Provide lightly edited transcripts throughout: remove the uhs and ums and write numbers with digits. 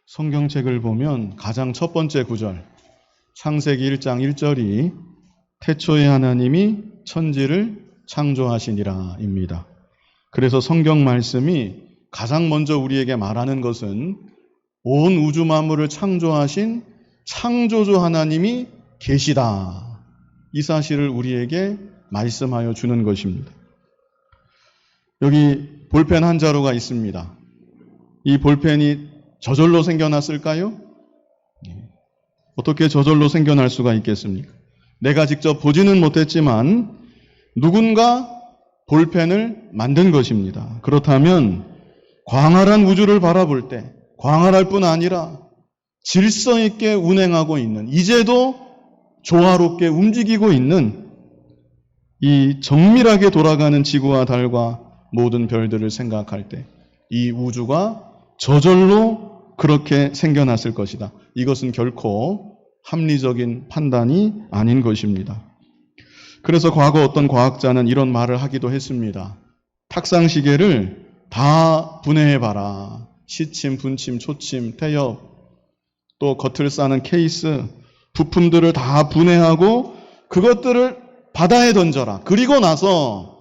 성경책을 보면 가장 첫 번째 구절, 창세기 1장 1절이 태초에 하나님이 천지를 창조하시니라 입니다. 그래서 성경 말씀이 가장 먼저 우리에게 말하는 것은 온 우주 만물을 창조하신 창조주 하나님이 계시다. 이 사실을 우리에게 말씀하여 주는 것입니다. 여기 볼펜 한 자루가 있습니다. 이 볼펜이 저절로 생겨났을까요? 어떻게 저절로 생겨날 수가 있겠습니까? 내가 직접 보지는 못했지만 누군가 볼펜을 만든 것입니다. 그렇다면 광활한 우주를 바라볼 때 광활할 뿐 아니라 질서 있게 운행하고 있는, 이제도 조화롭게 움직이고 있는 이 정밀하게 돌아가는 지구와 달과 모든 별들을 생각할 때 이 우주가 저절로 그렇게 생겨났을 것이다. 이것은 결코 합리적인 판단이 아닌 것입니다. 그래서 과거 어떤 과학자는 이런 말을 하기도 했습니다. 탁상시계를 다 분해해봐라. 시침, 분침, 초침, 태엽, 또 겉을 싸는 케이스, 부품들을 다 분해하고 그것들을 바다에 던져라. 그리고 나서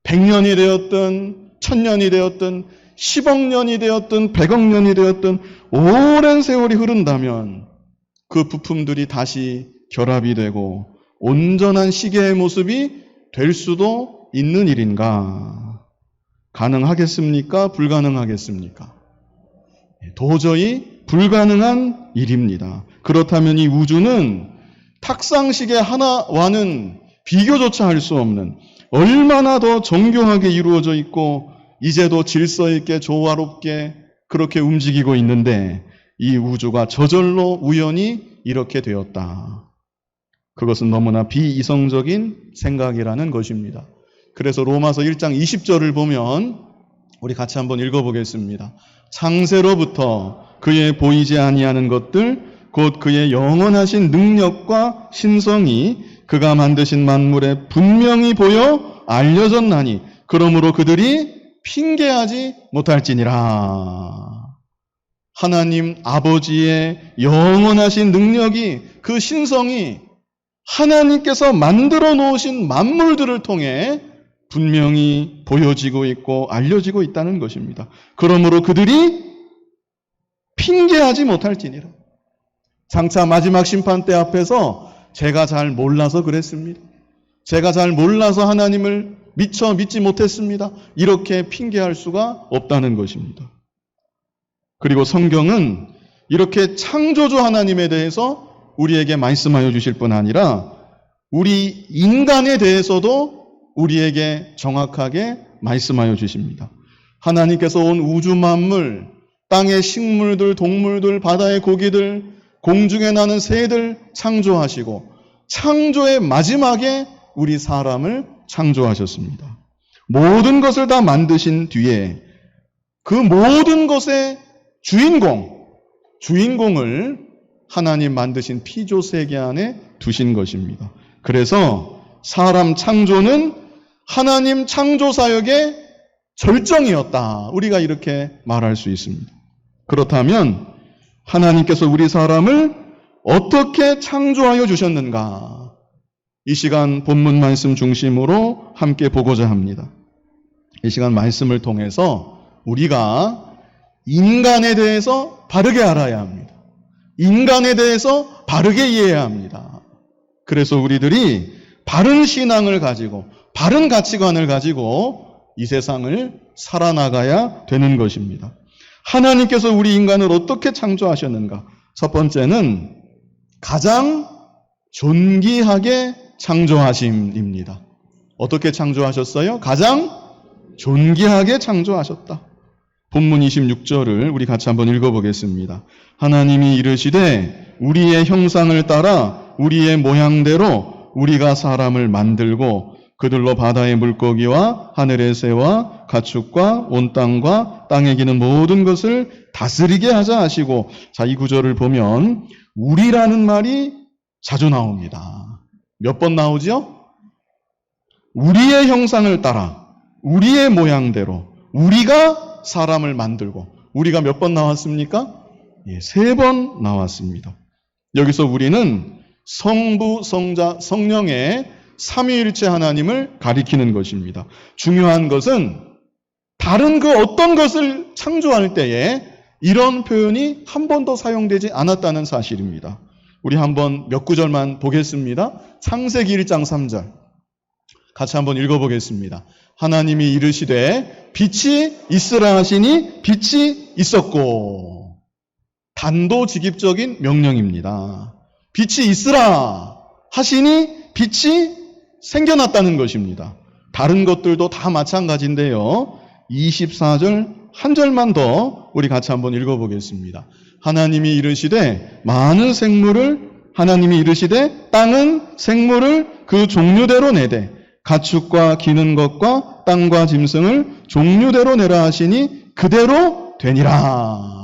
100년이 되었든 1000년이 되었든 10억 년이 되었든 100억 년이 되었든 오랜 세월이 흐른다면 그 부품들이 다시 결합이 되고 온전한 시계의 모습이 될 수도 있는 일인가? 가능하겠습니까? 불가능하겠습니까? 도저히 불가능한 일입니다. 그렇다면 이 우주는 탁상시계 하나와는 비교조차 할 수 없는 얼마나 더 정교하게 이루어져 있고 이제도 질서 있게 조화롭게 그렇게 움직이고 있는데 이 우주가 저절로 우연히 이렇게 되었다. 그것은 너무나 비이성적인 생각이라는 것입니다. 그래서 로마서 1장 20절을 보면 우리 같이 한번 읽어보겠습니다. 창세로부터 그의 보이지 아니하는 것들 곧 그의 영원하신 능력과 신성이 그가 만드신 만물에 분명히 보여 알려졌나니 그러므로 그들이 핑계하지 못할지니라. 하나님 아버지의 영원하신 능력이, 그 신성이 하나님께서 만들어 놓으신 만물들을 통해 분명히 보여지고 있고 알려지고 있다는 것입니다. 그러므로 그들이 핑계하지 못할지니라. 장차 마지막 심판대 앞에서 제가 잘 몰라서 그랬습니다. 제가 잘 몰라서 하나님을 미처 믿지 못했습니다. 이렇게 핑계할 수가 없다는 것입니다. 그리고 성경은 이렇게 창조주 하나님에 대해서 우리에게 말씀하여 주실 뿐 아니라 우리 인간에 대해서도 우리에게 정확하게 말씀하여 주십니다. 하나님께서 온 우주 만물, 땅의 식물들, 동물들, 바다의 고기들, 공중에 나는 새들 창조하시고 창조의 마지막에 우리 사람을 창조하셨습니다. 모든 것을 다 만드신 뒤에 그 모든 것의 주인공을 하나님 만드신 피조 세계 안에 두신 것입니다. 그래서 사람 창조는 하나님 창조 사역의 절정이었다. 우리가 이렇게 말할 수 있습니다. 그렇다면 하나님께서 우리 사람을 어떻게 창조하여 주셨는가? 이 시간 본문 말씀 중심으로 함께 보고자 합니다. 이 시간 말씀을 통해서 우리가 인간에 대해서 바르게 알아야 합니다. 인간에 대해서 바르게 이해해야 합니다. 그래서 우리들이 바른 신앙을 가지고 바른 가치관을 가지고 이 세상을 살아나가야 되는 것입니다. 하나님께서 우리 인간을 어떻게 창조하셨는가? 첫 번째는 가장 존귀하게 창조하심입니다. 어떻게 창조하셨어요? 가장 존귀하게 창조하셨다. 본문 26절을 우리 같이 한번 읽어보겠습니다. 하나님이 이르시되 우리의 형상을 따라 우리의 모양대로 우리가 사람을 만들고 그들로 바다의 물고기와 하늘의 새와 가축과 온 땅과 땅에 기는 모든 것을 다스리게 하자 하시고, 자, 이 구절을 보면 우리라는 말이 자주 나옵니다. 몇 번 나오죠? 우리의 형상을 따라 우리의 모양대로 우리가 사람을 만들고, 우리가 몇 번 나왔습니까? 세 번 나왔습니다. 여기서 우리는 성부, 성자, 성령의 삼위일체 하나님을 가리키는 것입니다. 중요한 것은 다른 그 어떤 것을 창조할 때에 이런 표현이 한 번도 사용되지 않았다는 사실입니다. 우리 한번 몇 구절만 보겠습니다. 창세기 1장 3절. 같이 한번 읽어보겠습니다. 하나님이 이르시되 빛이 있으라 하시니 빛이 있었고. 단도직입적인 명령입니다. 빛이 있으라 하시니 빛이 생겨났다는 것입니다. 다른 것들도 다 마찬가지인데요. 24절 한 절만 더 우리 같이 한번 읽어보겠습니다. 하나님이 이르시되 땅은 생물을 그 종류대로 내되 가축과 기는 것과 땅과 짐승을 종류대로 내라 하시니 그대로 되니라.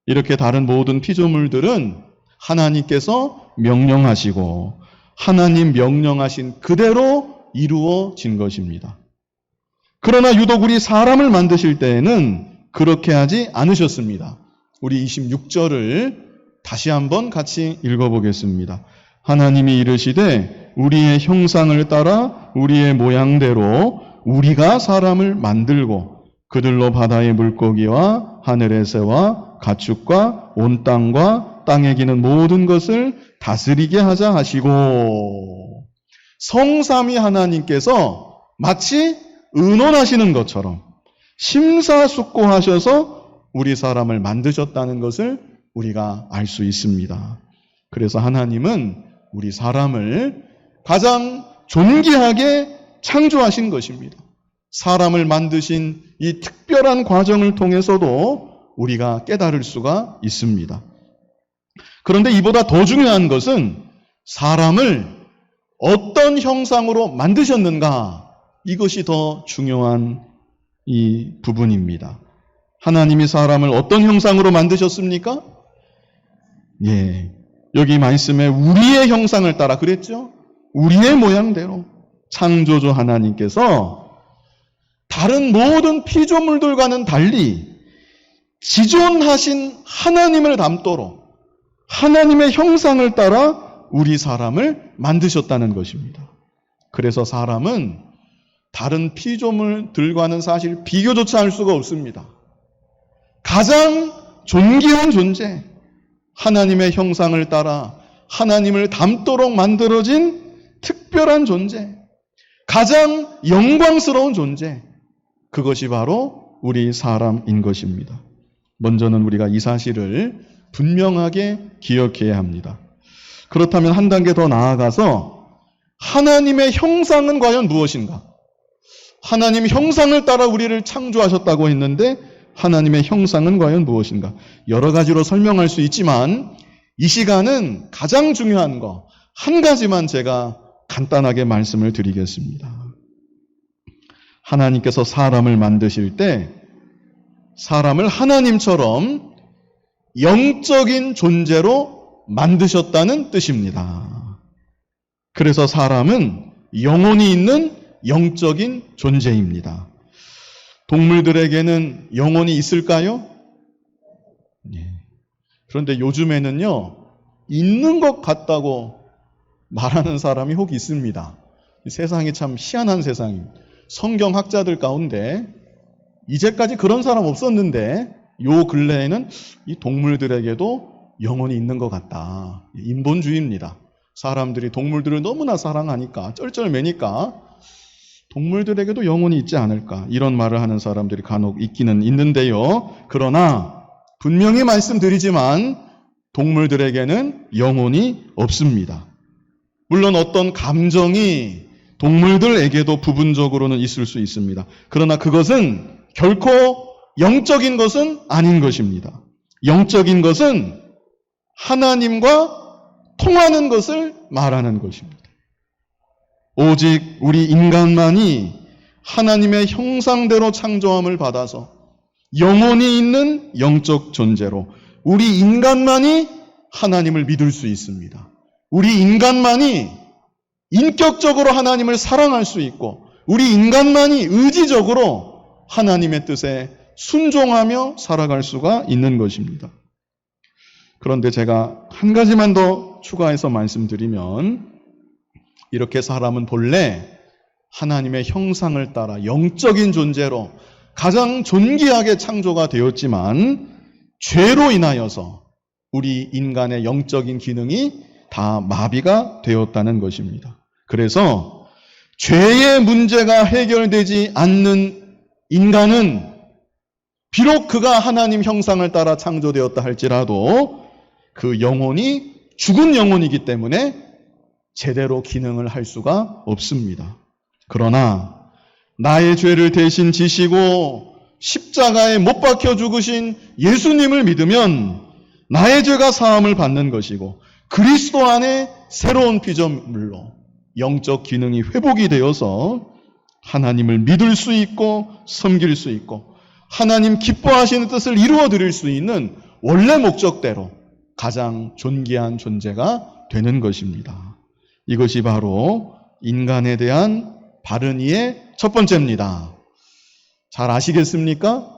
이렇게 다른 모든 피조물들은 하나님께서 명령하시고 하나님 명령하신 그대로 이루어진 것입니다. 그러나 유독 우리 사람을 만드실 때에는 그렇게 하지 않으셨습니다. 우리 26절을 다시 한번 같이 읽어보겠습니다. 하나님이 이르시되 우리의 형상을 따라 우리의 모양대로 우리가 사람을 만들고 그들로 바다의 물고기와 하늘의 새와 가축과 온 땅과 땅에 기는 모든 것을 다스리게 하자 하시고, 성삼위 하나님께서 마치 의논하시는 것처럼 심사숙고하셔서 우리 사람을 만드셨다는 것을 우리가 알 수 있습니다. 그래서 하나님은 우리 사람을 가장 존귀하게 창조하신 것입니다. 사람을 만드신 이 특별한 과정을 통해서도 우리가 깨달을 수가 있습니다. 그런데 이보다 더 중요한 것은 사람을 어떤 형상으로 만드셨는가, 이것이 더 중요한 이 부분입니다. 하나님이 사람을 어떤 형상으로 만드셨습니까? 여기 말씀에 우리의 형상을 따라 그랬죠? 우리의 모양대로. 창조주 하나님께서 다른 모든 피조물들과는 달리 지존하신 하나님을 닮도록 하나님의 형상을 따라 우리 사람을 만드셨다는 것입니다. 그래서 사람은 다른 피조물들과는 사실 비교조차 할 수가 없습니다. 가장 존귀한 존재, 하나님의 형상을 따라 하나님을 닮도록 만들어진 특별한 존재, 가장 영광스러운 존재, 그것이 바로 우리 사람인 것입니다. 먼저는 우리가 이 사실을 분명하게 기억해야 합니다. 그렇다면 한 단계 더 나아가서 하나님의 형상은 과연 무엇인가? 하나님 형상을 따라 우리를 창조하셨다고 했는데 하나님의 형상은 과연 무엇인가? 여러 가지로 설명할 수 있지만 이 시간은 가장 중요한 거 한 가지만 제가 간단하게 말씀을 드리겠습니다. 하나님께서 사람을 만드실 때 사람을 하나님처럼 영적인 존재로 만드셨다는 뜻입니다. 그래서 사람은 영혼이 있는 영적인 존재입니다. 동물들에게는 영혼이 있을까요? 그런데 요즘에는요, 있는 것 같다고 말하는 사람이 혹 있습니다. 세상이 참 희한한 세상입니다. 성경학자들 가운데 이제까지 그런 사람 없었는데 요 근래에는 이 동물들에게도 영혼이 있는 것 같다. 인본주의입니다. 사람들이 동물들을 너무나 사랑하니까 쩔쩔매니까 동물들에게도 영혼이 있지 않을까, 이런 말을 하는 사람들이 간혹 있기는 있는데요. 그러나 분명히 말씀드리지만 동물들에게는 영혼이 없습니다. 물론 어떤 감정이 동물들에게도 부분적으로는 있을 수 있습니다. 그러나 그것은 결코 영적인 것은 아닌 것입니다. 영적인 것은 하나님과 통하는 것을 말하는 것입니다. 오직 우리 인간만이 하나님의 형상대로 창조함을 받아서 영혼이 있는 영적 존재로 우리 인간만이 하나님을 믿을 수 있습니다. 우리 인간만이 인격적으로 하나님을 사랑할 수 있고 우리 인간만이 의지적으로 하나님의 뜻에 순종하며 살아갈 수가 있는 것입니다. 그런데 제가 한 가지만 더 추가해서 말씀드리면, 이렇게 사람은 본래 하나님의 형상을 따라 영적인 존재로 가장 존귀하게 창조가 되었지만, 죄로 인하여서 우리 인간의 영적인 기능이 다 마비가 되었다는 것입니다. 그래서 죄의 문제가 해결되지 않는 인간은 비록 그가 하나님 형상을 따라 창조되었다 할지라도 그 영혼이 죽은 영혼이기 때문에 제대로 기능을 할 수가 없습니다. 그러나 나의 죄를 대신 지시고 십자가에 못 박혀 죽으신 예수님을 믿으면 나의 죄가 사함을 받는 것이고, 그리스도 안에 새로운 피조물로 영적 기능이 회복이 되어서 하나님을 믿을 수 있고 섬길 수 있고 하나님 기뻐하시는 뜻을 이루어 드릴 수 있는 원래 목적대로 가장 존귀한 존재가 되는 것입니다. 이것이 바로 인간에 대한 바른 이해 첫 번째입니다. 잘 아시겠습니까?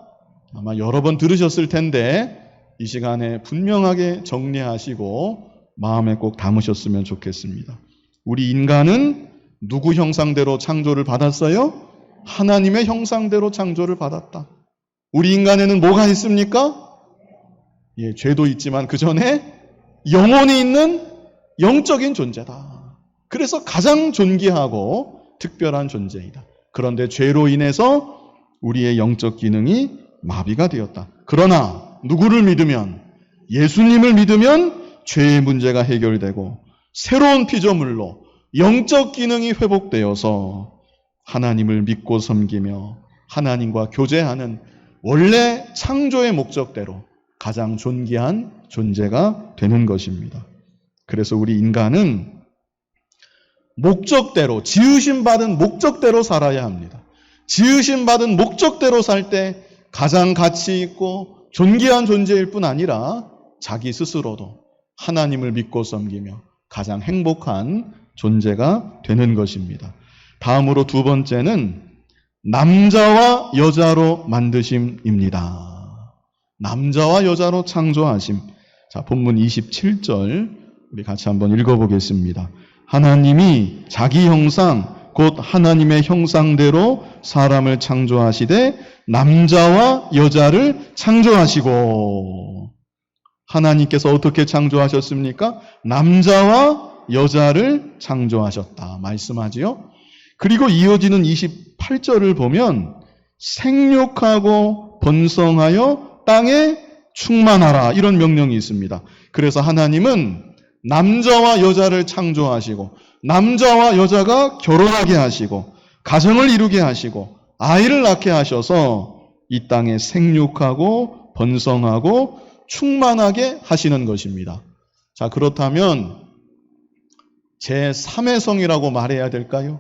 아마 여러 번 들으셨을 텐데 이 시간에 분명하게 정리하시고 마음에 꼭 담으셨으면 좋겠습니다. 우리 인간은 누구 형상대로 창조를 받았어요? 하나님의 형상대로 창조를 받았다. 우리 인간에는 뭐가 있습니까? 예, 죄도 있지만 그 전에 영혼이 있는 영적인 존재다. 그래서 가장 존귀하고 특별한 존재이다. 그런데 죄로 인해서 우리의 영적 기능이 마비가 되었다. 그러나 누구를 믿으면, 예수님을 믿으면 죄의 문제가 해결되고 새로운 피조물로 영적 기능이 회복되어서 하나님을 믿고 섬기며 하나님과 교제하는 원래 창조의 목적대로 가장 존귀한 존재가 되는 것입니다. 그래서 우리 인간은 목적대로, 지으심받은 목적대로 살아야 합니다. 지으심받은 목적대로 살 때 가장 가치 있고 존귀한 존재일 뿐 아니라 자기 스스로도 하나님을 믿고 섬기며 가장 행복한 존재가 되는 것입니다. 다음으로 두 번째는 남자와 여자로 만드심입니다. 남자와 여자로 창조하심. 자, 본문 27절 우리 같이 한번 읽어보겠습니다. 하나님이 자기 형상 곧 하나님의 형상대로 사람을 창조하시되 남자와 여자를 창조하시고. 하나님께서 어떻게 창조하셨습니까? 남자와 여자를 창조하셨다 말씀하지요. 그리고 이어지는 28절을 보면 생육하고 번성하여 땅에 충만하라 이런 명령이 있습니다. 그래서 하나님은 남자와 여자를 창조하시고 남자와 여자가 결혼하게 하시고 가정을 이루게 하시고 아이를 낳게 하셔서 이 땅에 생육하고 번성하고 충만하게 하시는 것입니다. 자, 그렇다면 제3의 성이라고 말해야 될까요?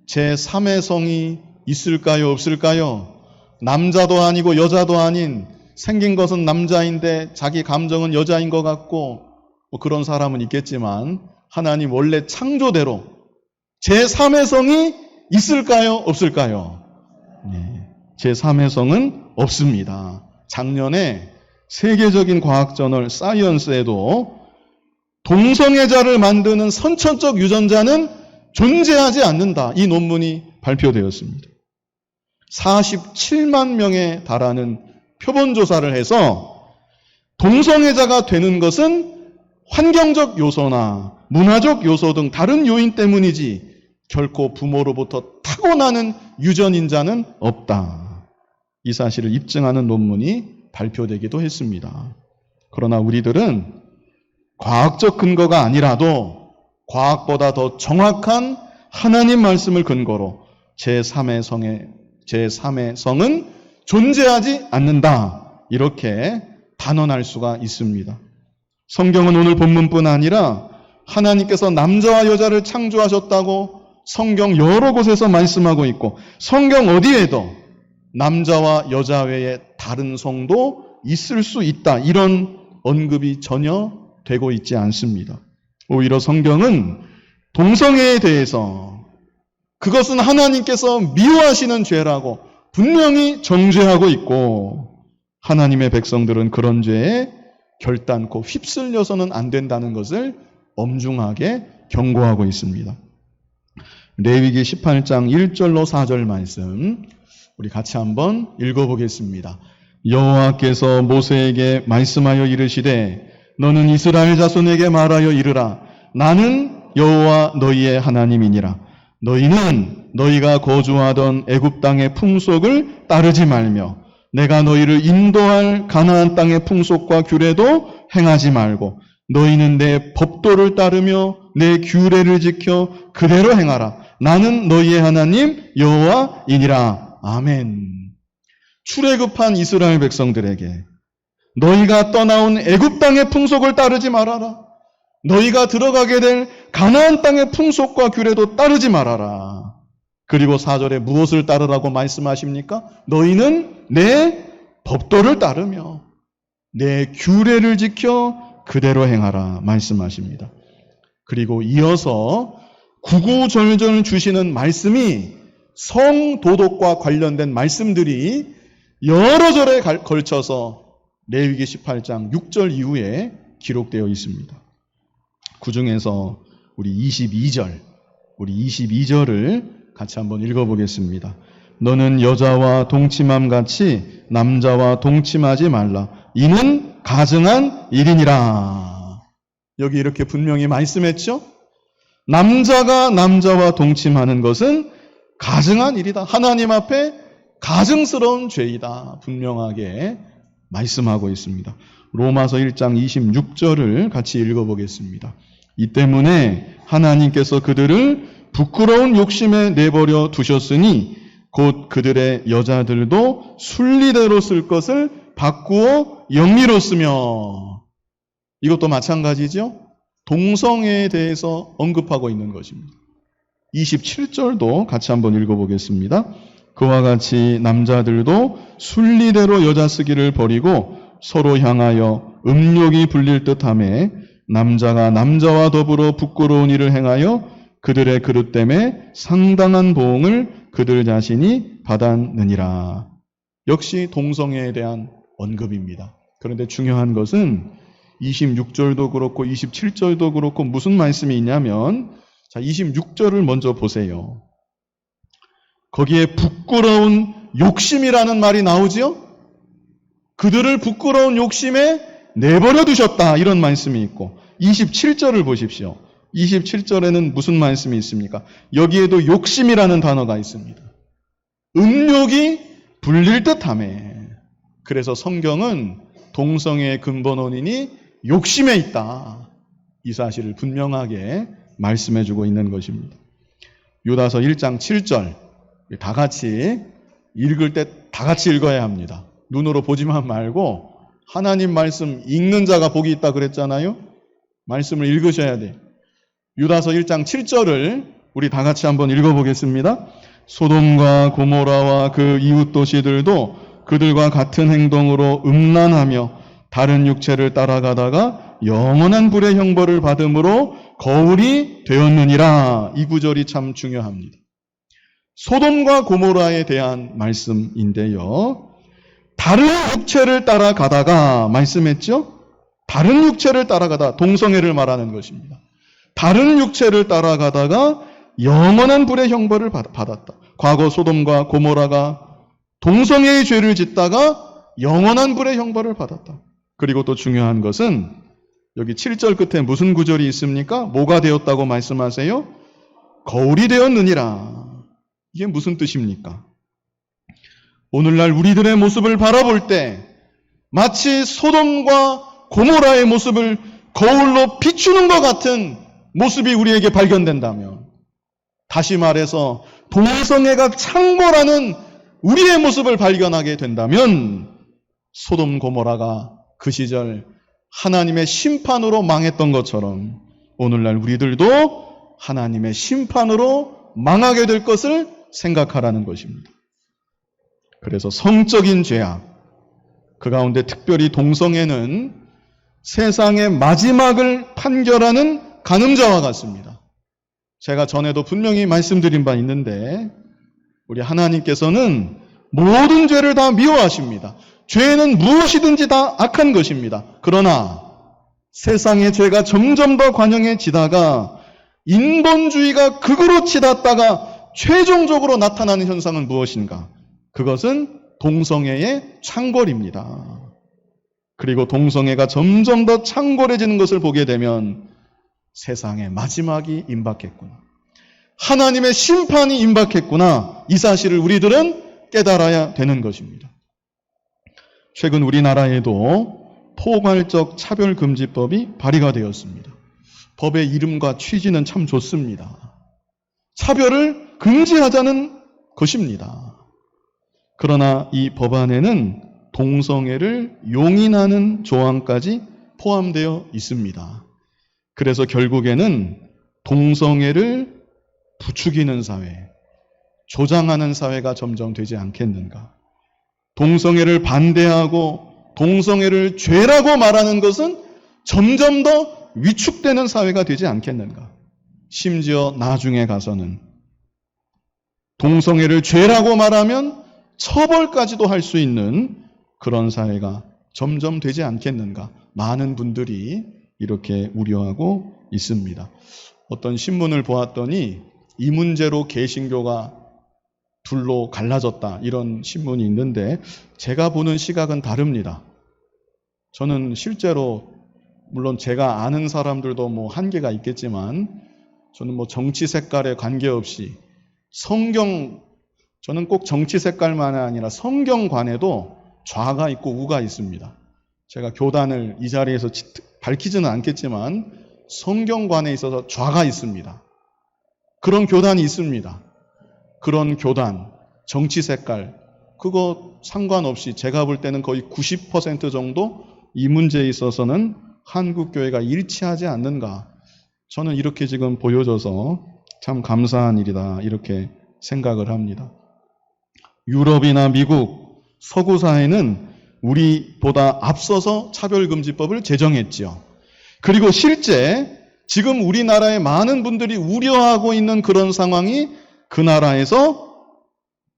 제3의 성이 있을까요? 없을까요? 남자도 아니고 여자도 아닌, 생긴 것은 남자인데 자기 감정은 여자인 것 같고 뭐 그런 사람은 있겠지만 하나님 원래 창조대로 제3의 성이 있을까요? 없을까요? 네, 제3의 성은 없습니다. 작년에 세계적인 과학저널 사이언스에도 동성애자를 만드는 선천적 유전자는 존재하지 않는다. 이 논문이 발표되었습니다. 47만 명에 달하는 표본조사를 해서 동성애자가 되는 것은 환경적 요소나 문화적 요소 등 다른 요인 때문이지 결코 부모로부터 타고나는 유전인자는 없다. 이 사실을 입증하는 논문이 발표되기도 했습니다. 그러나 우리들은 과학적 근거가 아니라도 과학보다 더 정확한 하나님 말씀을 근거로 제3의 성은 존재하지 않는다. 이렇게 단언할 수가 있습니다. 성경은 오늘 본문뿐 아니라 하나님께서 남자와 여자를 창조하셨다고 성경 여러 곳에서 말씀하고 있고 성경 어디에도 남자와 여자 외에 다른 성도 있을 수 있다. 이런 언급이 전혀 되고 있지 않습니다. 오히려 성경은 동성애에 대해서 그것은 하나님께서 미워하시는 죄라고 분명히 정죄하고 있고 하나님의 백성들은 그런 죄에 결단코 휩쓸려서는 안 된다는 것을 엄중하게 경고하고 있습니다. 레위기 18장 1절로 4절 말씀 우리 같이 한번 읽어보겠습니다. 여호와께서 모세에게 말씀하여 이르시되 너는 이스라엘 자손에게 말하여 이르라. 나는 여호와 너희의 하나님이니라. 너희는 너희가 거주하던 애굽 땅의 풍속을 따르지 말며 내가 너희를 인도할 가나안 땅의 풍속과 규례도 행하지 말고 너희는 내 법도를 따르며 내 규례를 지켜 그대로 행하라. 나는 너희의 하나님 여호와이니라. 아멘. 출애굽한 이스라엘 백성들에게 너희가 떠나온 애굽 땅의 풍속을 따르지 말아라. 너희가 들어가게 될 가나안 땅의 풍속과 규례도 따르지 말아라. 그리고 4절에 무엇을 따르라고 말씀하십니까? 너희는 내 법도를 따르며 내 규례를 지켜 그대로 행하라 말씀하십니다. 그리고 이어서 구구절절 주시는 말씀이 성도덕과 관련된 말씀들이 여러 절에 걸쳐서 레위기 18장 6절 이후에 기록되어 있습니다. 그 중에서 우리 22절을 같이 한번 읽어보겠습니다. 너는 여자와 동침함 같이 남자와 동침하지 말라. 이는 가증한 일이니라. 여기 이렇게 분명히 말씀했죠? 남자가 남자와 동침하는 것은 가증한 일이다. 하나님 앞에 가증스러운 죄이다. 분명하게 말씀하고 있습니다. 로마서 1장 26절을 같이 읽어보겠습니다. 이 때문에 하나님께서 그들을 부끄러운 욕심에 내버려 두셨으니 곧 그들의 여자들도 순리대로 쓸 것을 바꾸어 영리로 쓰며. 이것도 마찬가지죠. 동성애에 대해서 언급하고 있는 것입니다. 27절도 같이 한번 읽어보겠습니다. 그와 같이 남자들도 순리대로 여자 쓰기를 버리고 서로 향하여 음욕이 불릴 듯하며 남자가 남자와 더불어 부끄러운 일을 행하여 그들의 그릇됨에 상당한 보응을 그들 자신이 받았느니라. 역시 동성애에 대한 언급입니다. 그런데 중요한 것은 26절도 그렇고 27절도 그렇고 무슨 말씀이 있냐면, 자, 26절을 먼저 보세요. 거기에 부끄러운 욕심이라는 말이 나오지요? 그들을 부끄러운 욕심에 내버려 두셨다, 이런 말씀이 있고, 27절을 보십시오. 27절에는 무슨 말씀이 있습니까? 여기에도 욕심이라는 단어가 있습니다. 음욕이 불릴 듯하매. 그래서 성경은 동성애의 근본 원인이 욕심에 있다, 이 사실을 분명하게 말씀해주고 있는 것입니다. 유다서 1장 7절 다 같이 읽을 때 다 같이 읽어야 합니다. 눈으로 보지만 말고 하나님 말씀 읽는 자가 복이 있다 그랬잖아요. 말씀을 읽으셔야 돼요. 유다서 1장 7절을 우리 다 같이 한번 읽어보겠습니다. 소돔과 고모라와 그 이웃 도시들도 그들과 같은 행동으로 음란하며 다른 육체를 따라가다가 영원한 불의 형벌을 받음으로 거울이 되었느니라. 이 구절이 참 중요합니다. 소돔과 고모라에 대한 말씀인데요. 다른 육체를 따라가다가 말씀했죠? 다른 육체를 따라가다, 동성애를 말하는 것입니다. 다른 육체를 따라가다가 영원한 불의 형벌을 받았다. 과거 소돔과 고모라가 동성애의 죄를 짓다가 영원한 불의 형벌을 받았다. 그리고 또 중요한 것은 여기 7절 끝에 무슨 구절이 있습니까? 뭐가 되었다고 말씀하세요? 거울이 되었느니라. 이게 무슨 뜻입니까? 오늘날 우리들의 모습을 바라볼 때 마치 소돔과 고모라의 모습을 거울로 비추는 것 같은 모습이 우리에게 발견된다면, 다시 말해서 동성애가 창궐하는 우리의 모습을 발견하게 된다면, 소돔 고모라가 그 시절 하나님의 심판으로 망했던 것처럼 오늘날 우리들도 하나님의 심판으로 망하게 될 것을 생각하라는 것입니다. 그래서 성적인 죄악, 그 가운데 특별히 동성애는 세상의 마지막을 판결하는 간음자와 같습니다. 제가 전에도 분명히 말씀드린 바 있는데, 우리 하나님께서는 모든 죄를 다 미워하십니다. 죄는 무엇이든지 다 악한 것입니다. 그러나 세상의 죄가 점점 더 관영해지다가 인본주의가 극으로 치닫다가 최종적으로 나타나는 현상은 무엇인가? 그것은 동성애의 창궐입니다. 그리고 동성애가 점점 더 창궐해지는 것을 보게 되면 세상의 마지막이 임박했구나. 하나님의 심판이 임박했구나. 이 사실을 우리들은 깨달아야 되는 것입니다. 최근 우리나라에도 포괄적 차별금지법이 발의가 되었습니다. 법의 이름과 취지는 참 좋습니다. 차별을 금지하자는 것입니다. 그러나 이 법안에는 동성애를 용인하는 조항까지 포함되어 있습니다. 그래서 결국에는 동성애를 부추기는 사회, 조장하는 사회가 점점 되지 않겠는가. 동성애를 반대하고 동성애를 죄라고 말하는 것은 점점 더 위축되는 사회가 되지 않겠는가. 심지어 나중에 가서는 동성애를 죄라고 말하면 처벌까지도 할 수 있는 그런 사회가 점점 되지 않겠는가. 많은 분들이 이렇게 우려하고 있습니다. 어떤 신문을 보았더니 이 문제로 개신교가 둘로 갈라졌다, 이런 신문이 있는데 제가 보는 시각은 다릅니다. 저는 실제로 물론 제가 아는 사람들도 뭐 한계가 있겠지만 저는 뭐 정치 색깔에 관계없이 저는 꼭 정치 색깔만 아니라 성경관에도 좌가 있고 우가 있습니다. 제가 교단을 이 자리에서 밝히지는 않겠지만 성경관에 있어서 좌가 있습니다. 그런 교단이 있습니다. 그런 교단, 정치 색깔, 그거 상관없이 제가 볼 때는 거의 90% 정도 이 문제에 있어서는 한국교회가 일치하지 않는가. 저는 이렇게 지금 보여져서 참 감사한 일이다, 이렇게 생각을 합니다. 유럽이나 미국, 서구 사회는 우리보다 앞서서 차별금지법을 제정했지요. 그리고 실제 지금 우리나라의 많은 분들이 우려하고 있는 그런 상황이 그 나라에서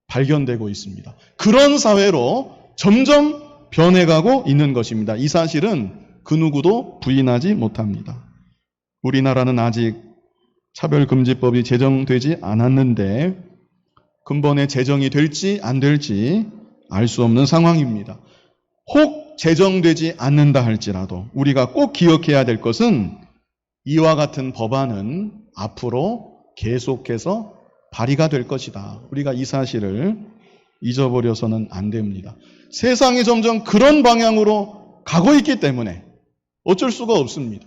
발견되고 있습니다. 그런 사회로 점점 변해가고 있는 것입니다. 이 사실은 그 누구도 부인하지 못합니다. 우리나라는 아직 차별금지법이 제정되지 않았는데 근본에 제정이 될지 안 될지 알 수 없는 상황입니다. 혹 제정되지 않는다 할지라도 우리가 꼭 기억해야 될 것은 이와 같은 법안은 앞으로 계속해서 발의가 될 것이다. 우리가 이 사실을 잊어버려서는 안 됩니다. 세상이 점점 그런 방향으로 가고 있기 때문에 어쩔 수가 없습니다.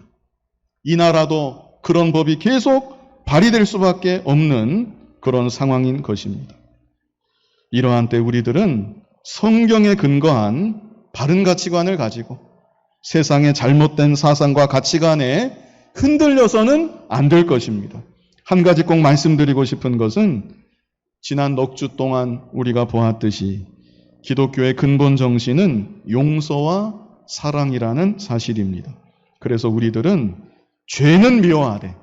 이 나라도 그런 법이 계속 발의될 수밖에 없는 그런 상황인 것입니다. 이러한 때 우리들은 성경에 근거한 바른 가치관을 가지고 세상의 잘못된 사상과 가치관에 흔들려서는 안 될 것입니다. 한 가지 꼭 말씀드리고 싶은 것은 지난 넉 주 동안 우리가 보았듯이 기독교의 근본 정신은 용서와 사랑이라는 사실입니다. 그래서 우리들은 죄는 미워하되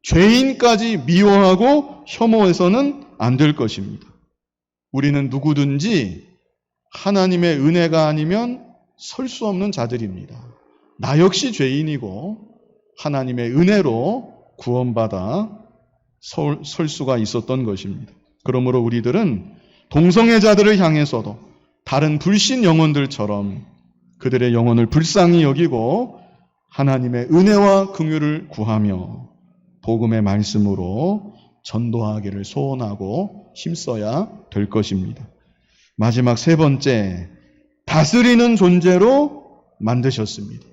죄인까지 미워하고 혐오해서는 안 될 것입니다. 우리는 누구든지 하나님의 은혜가 아니면 설 수 없는 자들입니다. 나 역시 죄인이고 하나님의 은혜로 구원받아 설 수가 있었던 것입니다. 그러므로 우리들은 동성애자들을 향해서도 다른 불신 영혼들처럼 그들의 영혼을 불쌍히 여기고 하나님의 은혜와 긍휼을 구하며 복음의 말씀으로 전도하기를 소원하고 힘써야 될 것입니다. 마지막 세 번째, 다스리는 존재로 만드셨습니다.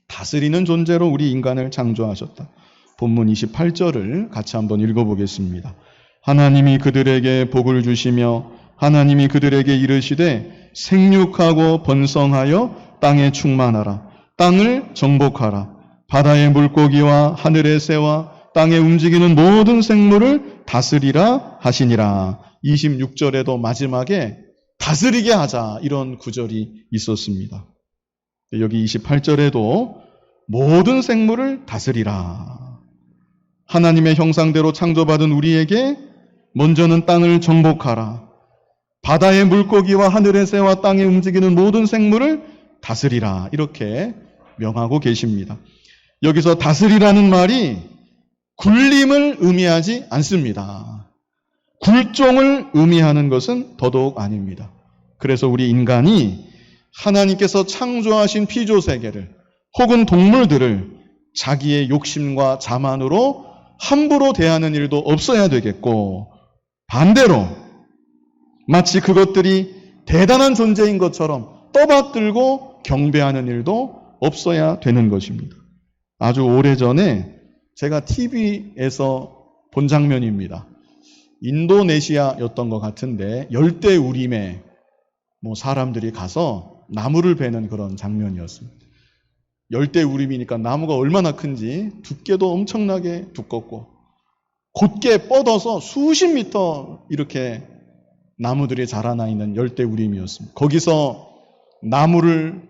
다스리는 존재로 우리 인간을 창조하셨다. 본문 28절을 같이 한번 읽어보겠습니다. 하나님이 그들에게 복을 주시며 하나님이 그들에게 이르시되 생육하고 번성하여 땅에 충만하라. 땅을 정복하라. 바다의 물고기와 하늘의 새와 땅에 움직이는 모든 생물을 다스리라 하시니라. 26절에도 마지막에 다스리게 하자, 이런 구절이 있었습니다. 여기 28절에도 모든 생물을 다스리라. 하나님의 형상대로 창조받은 우리에게 먼저는 땅을 정복하라. 바다의 물고기와 하늘의 새와 땅에 움직이는 모든 생물을 다스리라. 이렇게 명하고 계십니다. 여기서 다스리라는 말이 굴림을 의미하지 않습니다. 굴종을 의미하는 것은 더더욱 아닙니다. 그래서 우리 인간이 하나님께서 창조하신 피조세계를 혹은 동물들을 자기의 욕심과 자만으로 함부로 대하는 일도 없어야 되겠고, 반대로 마치 그것들이 대단한 존재인 것처럼 떠받들고 경배하는 일도 없어야 되는 것입니다. 아주 오래전에 제가 TV에서 본 장면입니다. 인도네시아였던 것 같은데 열대우림에 사람들이 가서 나무를 베는 그런 장면이었습니다. 열대우림이니까 나무가 얼마나 큰지 두께도 엄청나게 두껍고 곧게 뻗어서 수십 미터 이렇게 나무들이 자라나 있는 열대우림이었습니다. 거기서 나무를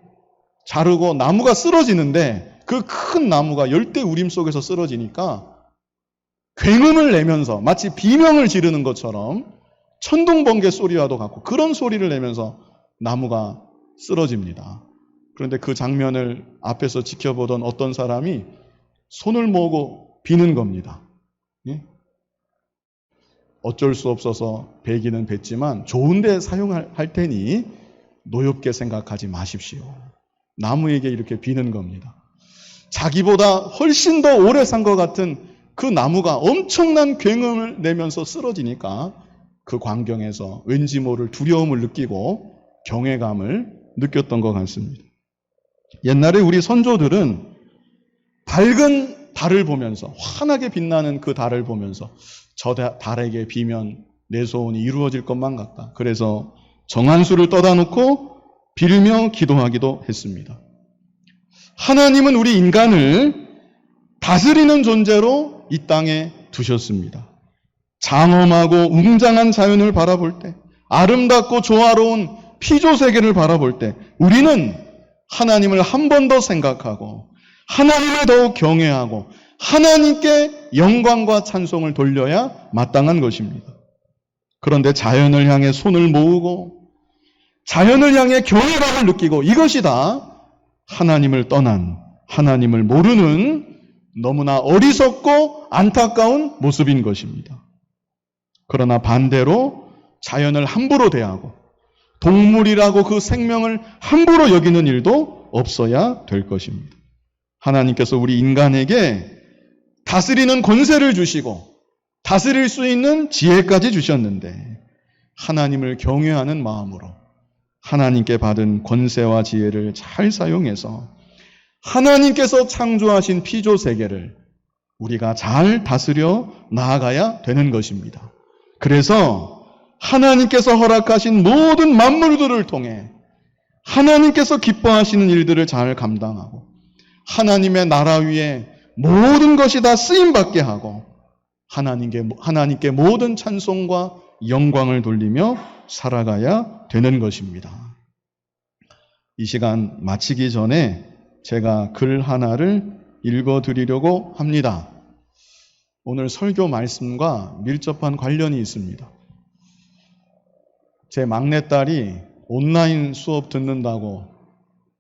자르고 나무가 쓰러지는데 그 큰 나무가 열대우림 속에서 쓰러지니까 굉음을 내면서 마치 비명을 지르는 것처럼 천둥번개 소리와도 같고 그런 소리를 내면서 나무가 쓰러집니다. 그런데 그 장면을 앞에서 지켜보던 어떤 사람이 손을 모으고 비는 겁니다. 예? 어쩔 수 없어서 베기는 뱄지만 좋은 데 사용할 테니 노엽게 생각하지 마십시오. 나무에게 이렇게 비는 겁니다. 자기보다 훨씬 더 오래 산 것 같은 그 나무가 엄청난 굉음을 내면서 쓰러지니까 그 광경에서 왠지 모를 두려움을 느끼고 경외감을 느꼈던 것 같습니다. 옛날에 우리 선조들은 밝은 달을 보면서, 환하게 빛나는 그 달을 보면서 저 달에게 비면 내 소원이 이루어질 것만 같다. 그래서 정한수를 떠다 놓고 빌며 기도하기도 했습니다. 하나님은 우리 인간을 다스리는 존재로 이 땅에 두셨습니다. 장엄하고 웅장한 자연을 바라볼 때, 아름답고 조화로운 피조세계를 바라볼 때 우리는 하나님을 한 번 더 생각하고 하나님을 더욱 경외하고 하나님께 영광과 찬송을 돌려야 마땅한 것입니다. 그런데 자연을 향해 손을 모으고 자연을 향해 경외감을 느끼고 이것이 다 하나님을 떠난, 하나님을 모르는 너무나 어리석고 안타까운 모습인 것입니다. 그러나 반대로 자연을 함부로 대하고 동물이라고 그 생명을 함부로 여기는 일도 없어야 될 것입니다. 하나님께서 우리 인간에게 다스리는 권세를 주시고 다스릴 수 있는 지혜까지 주셨는데 하나님을 경외하는 마음으로 하나님께 받은 권세와 지혜를 잘 사용해서 하나님께서 창조하신 피조세계를 우리가 잘 다스려 나아가야 되는 것입니다. 그래서 하나님께서 허락하신 모든 만물들을 통해 하나님께서 기뻐하시는 일들을 잘 감당하고 하나님의 나라 위에 모든 것이 다 쓰임받게 하고 하나님께 모든 찬송과 영광을 돌리며 살아가야 되는 것입니다. 이 시간 마치기 전에 제가 글 하나를 읽어드리려고 합니다. 오늘 설교 말씀과 밀접한 관련이 있습니다. 제 막내딸이 온라인 수업 듣는다고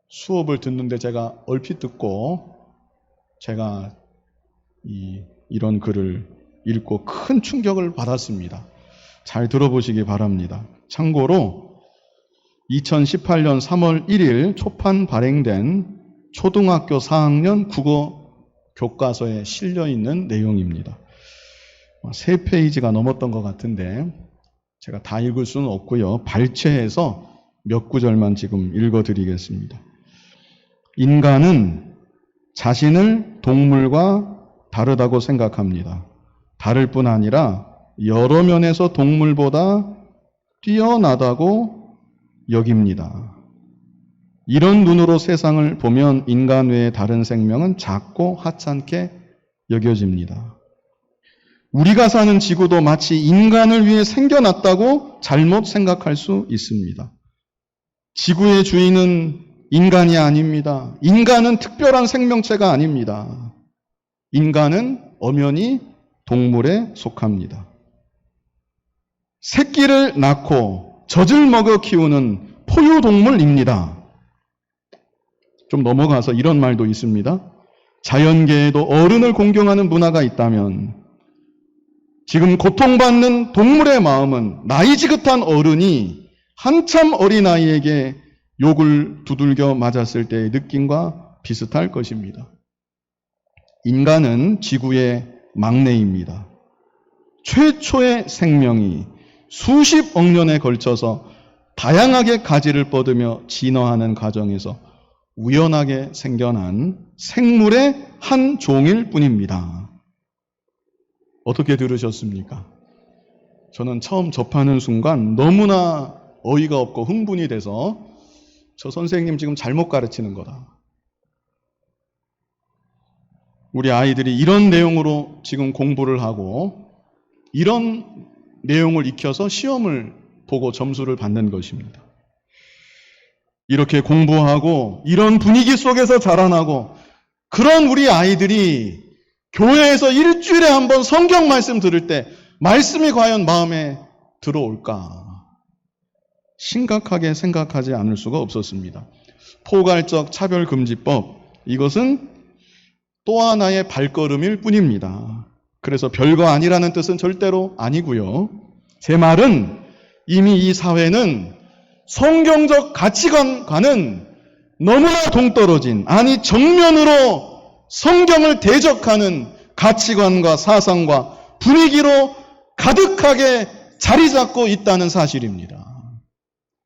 수업을 듣는데 제가 얼핏 듣고 제가 이런 글을 읽고 큰 충격을 받았습니다. 잘 들어보시기 바랍니다. 참고로 2018년 3월 1일 초판 발행된 초등학교 4학년 국어 교과서에 실려있는 내용입니다. 3페이지가 넘었던 것 같은데 제가 다 읽을 수는 없고요. 발췌해서 몇 구절만 지금 읽어드리겠습니다. 인간은 자신을 동물과 다르다고 생각합니다. 다를 뿐 아니라 여러 면에서 동물보다 뛰어나다고 여깁니다. 이런 눈으로 세상을 보면 인간 외의 다른 생명은 작고 하찮게 여겨집니다. 우리가 사는 지구도 마치 인간을 위해 생겨났다고 잘못 생각할 수 있습니다. 지구의 주인은 인간이 아닙니다. 인간은 특별한 생명체가 아닙니다. 인간은 엄연히 동물에 속합니다. 새끼를 낳고 젖을 먹어 키우는 포유동물입니다. 좀 넘어가서 이런 말도 있습니다. 자연계에도 어른을 공경하는 문화가 있다면 지금 고통받는 동물의 마음은 나이 지긋한 어른이 한참 어린아이에게 욕을 두들겨 맞았을 때의 느낌과 비슷할 것입니다. 인간은 지구의 막내입니다. 최초의 생명이 수십억 년에 걸쳐서 다양하게 가지를 뻗으며 진화하는 과정에서 우연하게 생겨난 생물의 한 종일 뿐입니다. 어떻게 들으셨습니까? 저는 처음 접하는 순간 너무나 어이가 없고 흥분이 돼서 저 선생님 지금 잘못 가르치는 거다. 우리 아이들이 이런 내용으로 지금 공부를 하고 이런 내용을 익혀서 시험을 보고 점수를 받는 것입니다. 이렇게 공부하고 이런 분위기 속에서 자라나고 그런 우리 아이들이 교회에서 일주일에 한 번 성경 말씀 들을 때 말씀이 과연 마음에 들어올까? 심각하게 생각하지 않을 수가 없었습니다. 포괄적 차별금지법, 이것은 또 하나의 발걸음일 뿐입니다. 그래서 별거 아니라는 뜻은 절대로 아니고요. 제 말은 이미 이 사회는 성경적 가치관과는 너무나 동떨어진, 아니 정면으로 성경을 대적하는 가치관과 사상과 분위기로 가득하게 자리 잡고 있다는 사실입니다.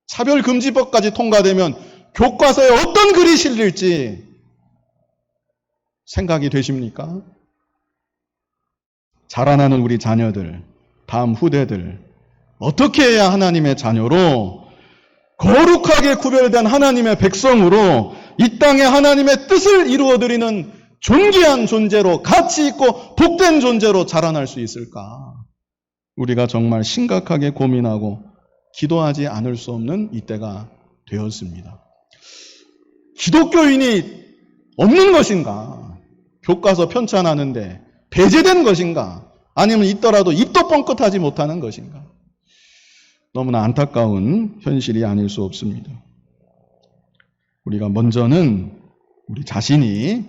차별금지법까지 통과되면 교과서에 어떤 글이 실릴지 생각이 되십니까? 자라나는 우리 자녀들, 다음 후대들, 어떻게 해야 하나님의 자녀로 거룩하게 구별된 하나님의 백성으로 이 땅에 하나님의 뜻을 이루어드리는 존귀한 존재로, 가치 있고 복된 존재로 자라날 수 있을까? 우리가 정말 심각하게 고민하고 기도하지 않을 수 없는 이때가 되었습니다. 기독교인이 없는 것인가? 교과서 편찬하는데 배제된 것인가? 아니면 있더라도 입도 뻥끗하지 못하는 것인가? 너무나 안타까운 현실이 아닐 수 없습니다. 우리가 먼저는 우리 자신이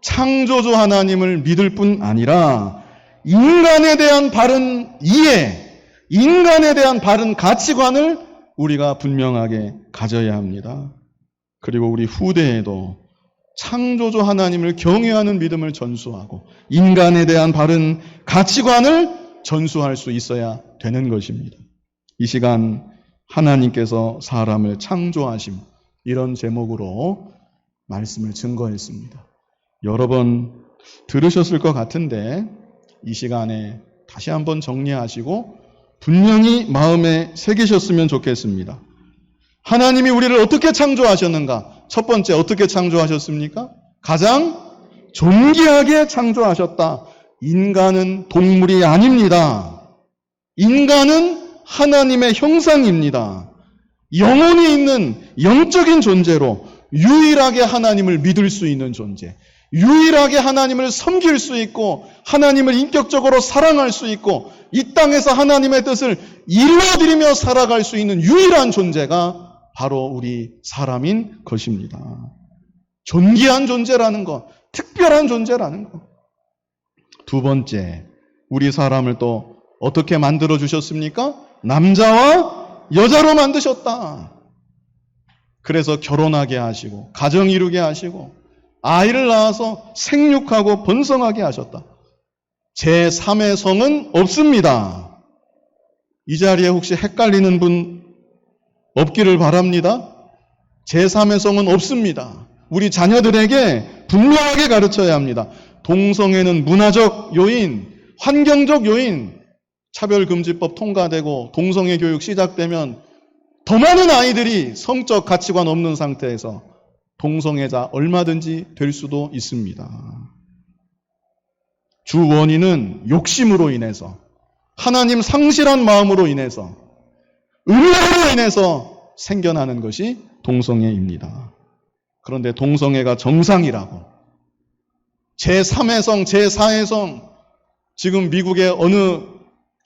창조주 하나님을 믿을 뿐 아니라 인간에 대한 바른 이해, 인간에 대한 바른 가치관을 우리가 분명하게 가져야 합니다. 그리고 우리 후대에도 창조주 하나님을 경외하는 믿음을 전수하고 인간에 대한 바른 가치관을 전수할 수 있어야 되는 것입니다. 이 시간 하나님께서 사람을 창조하심, 이런 제목으로 말씀을 증거했습니다. 여러 번 들으셨을 것 같은데 이 시간에 다시 한번 정리하시고 분명히 마음에 새기셨으면 좋겠습니다. 하나님이 우리를 어떻게 창조하셨는가? 첫 번째, 어떻게 창조하셨습니까? 가장 존귀하게 창조하셨다. 인간은 동물이 아닙니다. 인간은 하나님의 형상입니다. 영혼이 있는 영적인 존재로 유일하게 하나님을 믿을 수 있는 존재, 유일하게 하나님을 섬길 수 있고 하나님을 인격적으로 사랑할 수 있고 이 땅에서 하나님의 뜻을 이루어드리며 살아갈 수 있는 유일한 존재가 바로 우리 사람인 것입니다. 존귀한 존재라는 것, 특별한 존재라는 것. 두 번째, 우리 사람을 또 어떻게 만들어 주셨습니까? 남자와 여자로 만드셨다. 그래서 결혼하게 하시고 가정 이루게 하시고 아이를 낳아서 생육하고 번성하게 하셨다. 제3의 성은 없습니다. 이 자리에 혹시 헷갈리는 분 없기를 바랍니다. 제3의 성은 없습니다. 우리 자녀들에게 분명하게 가르쳐야 합니다. 동성애는 문화적 요인, 환경적 요인, 차별금지법 통과되고 동성애 교육 시작되면 더 많은 아이들이 성적 가치관 없는 상태에서 동성애자 얼마든지 될 수도 있습니다. 주 원인은 욕심으로 인해서, 하나님 상실한 마음으로 인해서, 음란으로 인해서 생겨나는 것이 동성애입니다. 그런데 동성애가 정상이라고, 제3의 성, 제4의 성, 지금 미국의 어느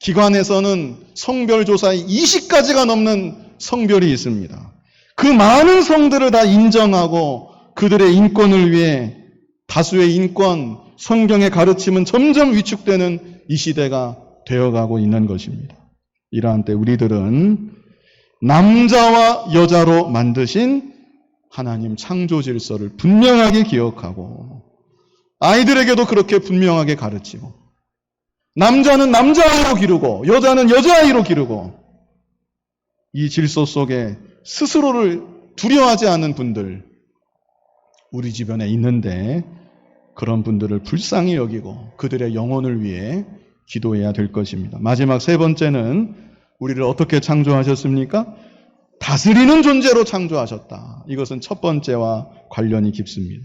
기관에서는 성별조사에 20가지가 넘는 성별이 있습니다. 그 많은 성들을 다 인정하고 그들의 인권을 위해 다수의 인권, 성경의 가르침은 점점 위축되는 이 시대가 되어가고 있는 것입니다. 이러한 때 우리들은 남자와 여자로 만드신 하나님 창조 질서를 분명하게 기억하고 아이들에게도 그렇게 분명하게 가르치고 남자는 남자아이로 기르고 여자는 여자아이로 기르고 이 질서 속에 스스로를 두려워하지 않는 분들 우리 주변에 있는데 그런 분들을 불쌍히 여기고 그들의 영혼을 위해 기도해야 될 것입니다. 마지막 세 번째는 우리를 어떻게 창조하셨습니까? 다스리는 존재로 창조하셨다. 이것은 첫 번째와 관련이 깊습니다.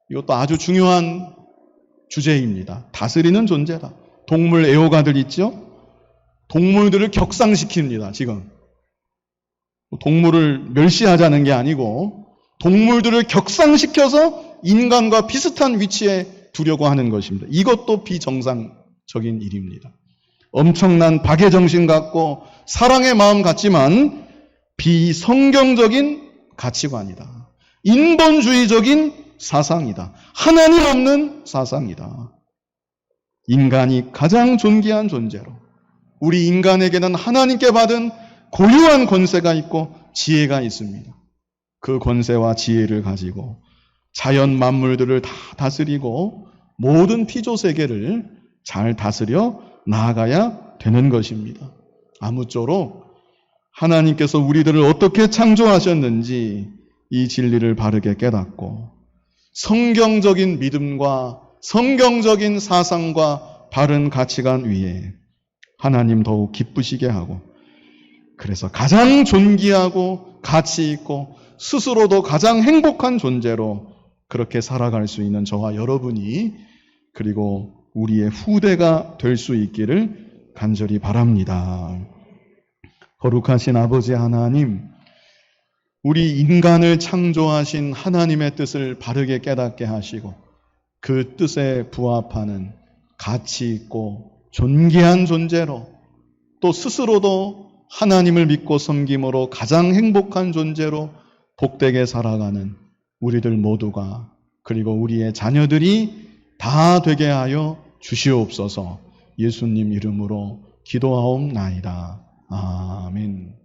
이것도 아주 중요한 주제입니다. 다스리는 존재다. 동물 애호가들 있죠? 동물들을 격상시킵니다. 지금. 동물을 멸시하자는 게 아니고 동물들을 격상시켜서 인간과 비슷한 위치에 두려고 하는 것입니다. 이것도 비정상적인 일입니다. 엄청난 박애 정신 같고 사랑의 마음 같지만 비성경적인 가치관이다. 인본주의적인 사상이다. 하나님 없는 사상이다. 인간이 가장 존귀한 존재로 우리 인간에게는 하나님께 받은 고유한 권세가 있고 지혜가 있습니다. 그 권세와 지혜를 가지고 자연 만물들을 다 다스리고 모든 피조 세계를 잘 다스려 나아가야 되는 것입니다. 아무쪼록 하나님께서 우리들을 어떻게 창조하셨는지 이 진리를 바르게 깨닫고 성경적인 믿음과 성경적인 사상과 바른 가치관 위에 하나님 더욱 기쁘시게 하고 그래서 가장 존귀하고 가치 있고 스스로도 가장 행복한 존재로 그렇게 살아갈 수 있는 저와 여러분이 그리고 우리의 후대가 될 수 있기를 간절히 바랍니다. 거룩하신 아버지 하나님, 우리 인간을 창조하신 하나님의 뜻을 바르게 깨닫게 하시고 그 뜻에 부합하는 가치 있고 존귀한 존재로 또 스스로도 하나님을 믿고 섬김으로 가장 행복한 존재로 복되게 살아가는 우리들 모두가 그리고 우리의 자녀들이 다 되게 하여 주시옵소서. 예수님 이름으로 기도하옵나이다. 아멘.